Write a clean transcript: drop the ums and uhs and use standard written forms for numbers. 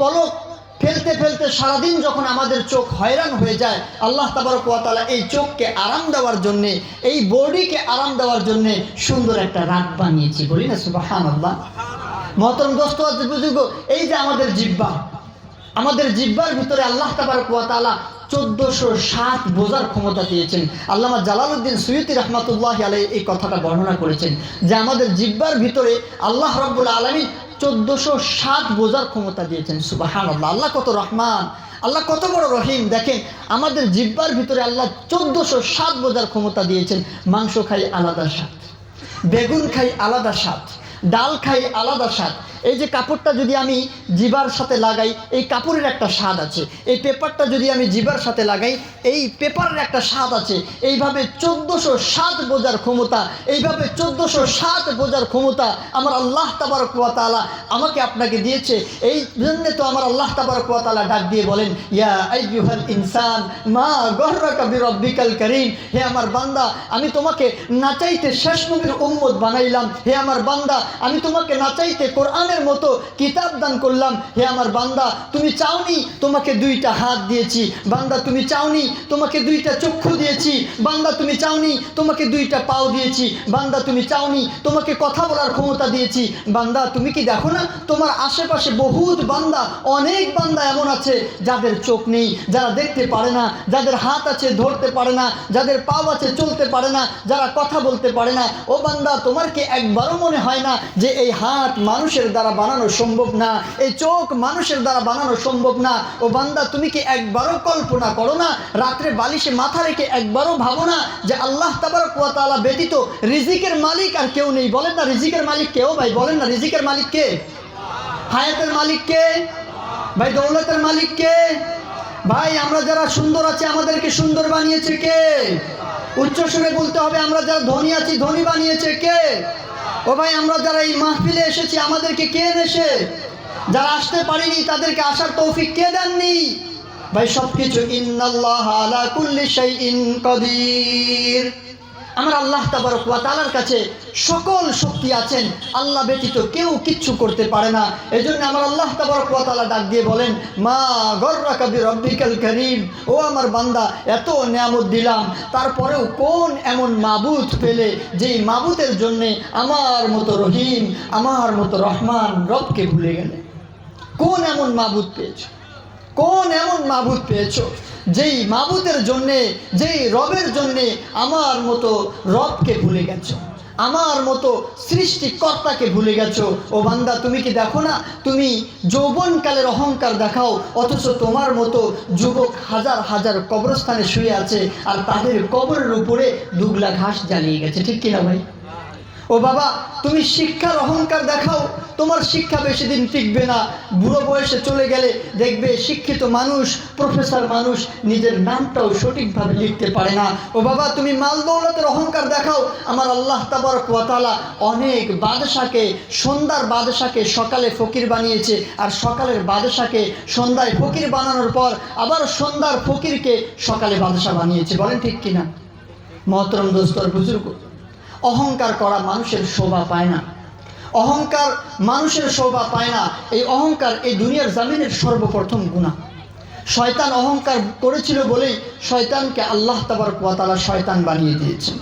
পলক ফেলতে ফেলতে সারাদিন যখন আমাদের চোখ হয়রান হয়ে যায়, আল্লাহ তাবারক ওয়া তাআলা এই চোখকে আরাম দেওয়ার জন্যে, এই বডিকে আরাম দেওয়ার জন্যে সুন্দর একটা রাত বানিয়েছি। বলি না সুবহানাল্লাহ। মহতরম দোস্ত বুজুর্গ, এই যে আমাদের জিহ্বা, আমাদের জিহ্বার ভিতরে আল্লাহ তাবারক ওয়া তাআলা 1407 বোঝার ক্ষমতা দিয়েছেন। আল্লামা জালালউদ্দিন সুয়ুতী রাহমাতুল্লাহি আলাইহি এই কথাটা বর্ণনা করেছেন যে আমাদের জিহ্বার ভিতরে আল্লাহ রাব্বুল আলামিন 1407 বোঝার ক্ষমতা দিয়েছেন। সুবহানাল্লাহ। আল্লাহ কত রহমান, আল্লাহ কত বড় রহিম। দেখেন আমাদের জিহ্বার ভিতরে আল্লাহ 1407 বোঝার ক্ষমতা দিয়েছেন। মাংস খাই আলাদা স্বাদ, বেগুন খাই আলাদা স্বাদ, ডাল খাই আলাদা স্বাদ। এই যে কাপড়টা যদি আমি জিবার সাথে লাগাই, এই কাপড়ের একটা স্বাদ আছে। এই পেপারটা যদি আমি জিবার সাথে লাগাই, এই পেপারের একটা স্বাদ আছে। এইভাবে 1407 বোঝার ক্ষমতা, এইভাবে 1407 বোঝার ক্ষমতা আমার আল্লাহ তাবারক ওয়া তাআলা আমাকে আপনাকে দিয়েছে। এই জন্য তো আমার আল্লাহ তাবারক ওয়া তাআলা ডাক দিয়ে বলেন, ইয়া আইয়ুহাল ইনসান মা গররাকা বিরব্বিকাল কারীম। হে আমার বান্দা, আমি তোমাকে নাচাইতে শেষ নবীর উম্মত বানাইলাম। হে আমার বান্দা, আমি তোমাকে নাচাইতে কোরআন মতো কিতাব দান করলাম। হে আমার বান্দা, তুমি চাওনি তোমাকে 2টা হাত দিয়েছি। বান্দা তুমি চাওনি তোমাকে 2টা চক্ষু দিয়েছি। বান্দা তুমি চাওনি তোমাকে 2টা পাও দিয়েছি। বান্দা তুমি চাওনি তোমাকে কথা বলার ক্ষমতা দিয়েছি। বান্দা তুমি কি দেখো না তোমার আশেপাশে বহুত বান্দা, অনেক বান্দা এমন আছে যাদের চোখ নেই, যারা দেখতে পারে না, যাদের হাত আছে ধরতে পারে না, যাদের পাও আছে চলতে পারে না, যারা কথা বলতে পারে না। ও বান্দা, তোমার কি একবারও মনে হয় না যে এই হাত মানুষের দ্বারা বানানো সম্ভব না, এই চোখ মানুষের দ্বারা বানানো সম্ভব না? ও বান্দা, তুমি কি একবারও কল্পনা করো না, রাত্রে বালিশে মাথা রেখে একবারও ভাবো না যে আল্লাহ তাবারক ওয়া তাআলা ব্যতীত রিজিকের মালিক আর কেউ নেই? বলেন না রিজিকের মালিক কেউ? ভাই বলেন না রিজিকের মালিক কে? হায়াতের মালিক কে? ভাই দৌলতের মালিক কে? ভাই আমরা যারা সুন্দর আছি আমাদেরকে সুন্দর বানিয়েছে কে? উচ্চ সুরে বলতে হবে। আমরা যারা ধনী আছি ধনী বানিয়েছে কে? ও ভাই আমরা যারা এই মাহফিলে এসেছি আমাদেরকে কে এনেছে? যারা আসতে পারিনি তাদেরকে আসার তৌফিক কে দেননি? ভাই সবকিছু ইন্নাল্লাহ আলা কুল্লি শাইইন কাদির। আমার আল্লাহ তাবারক ওয়া তাআলার কাছে সকল শক্তি আছেন, আল্লাহ ব্যতীত কেউ কিচ্ছু করতে পারে না। এজন্য আমার আল্লাহ তাবারক ওয়া তাআলা ডাক দিয়ে বলেন, মা গররাকা বিরব্বিকাল কারীম। ও আমার বান্দা, এত নিয়ামত দিলাম, তারপরেও কোন এমন মাবুদ পেলে যেই মাবুদের জন্যে আমার মতো রহিম, আমার মতো রহমান রবকে ভুলে গেলে? কোন এমন মাবুদ পেয়েছো? কোন এমন মাবুদ পেয়েছো যেই মাবুদের জন্যে, যেই রবের জন্যে আমার মতো রবকে ভুলে গেছো, আমার মতো সৃষ্টিকর্তাকে ভুলে গেছো? ও বান্দা, তুমি কি দেখো না তুমি যৌবনকালের অহংকার দেখাও, অথচ তোমার মতো যুবক হাজার হাজার কবরস্থানে শুয়ে আছে আর তাদের কবরের উপরে দুগলা ঘাস জ্বালিয়ে গেছে। ঠিক কিনা ভাই? ও বাবা, তুমি শিক্ষার অহংকার দেখাও, তোমার শিক্ষা বেশি দিন টিকবে না। বুড়ো বয়সে চলে গেলে দেখবে শিক্ষিত মানুষ, প্রফেসর মানুষ নিজের নামটাও সঠিকভাবে লিখতে পারে না। ও বাবা, তুমি মাল দৌলতের অহংকার দেখাও, আমার আল্লাহ তাবারক ওয়া তাআলা অনেক বাদশাকে, সন্ধ্যার বাদশাকে সকালে ফকির বানিয়েছে, আর সকালের বাদশাকে সন্ধ্যায় ফকির বানানোর পর আবার সন্ধ্যার ফকিরকে সকালে বাদশা বানিয়েছে। বলেন ঠিক কিনা? মহতরম দোস্ত আর বুজুর্গ, অহংকার করা মানুষের শোভা পায় না। অহংকার মানুষের শোভা পায় না। এই অহংকার এই দুনিয়ার জমিনের সর্বপ্রথম গুনাহ। শয়তান অহংকার করেছিল বলেই শয়তানকে আল্লাহ তাবারক ওয়া তাআলা শয়তান বানিয়ে দিয়েছেন।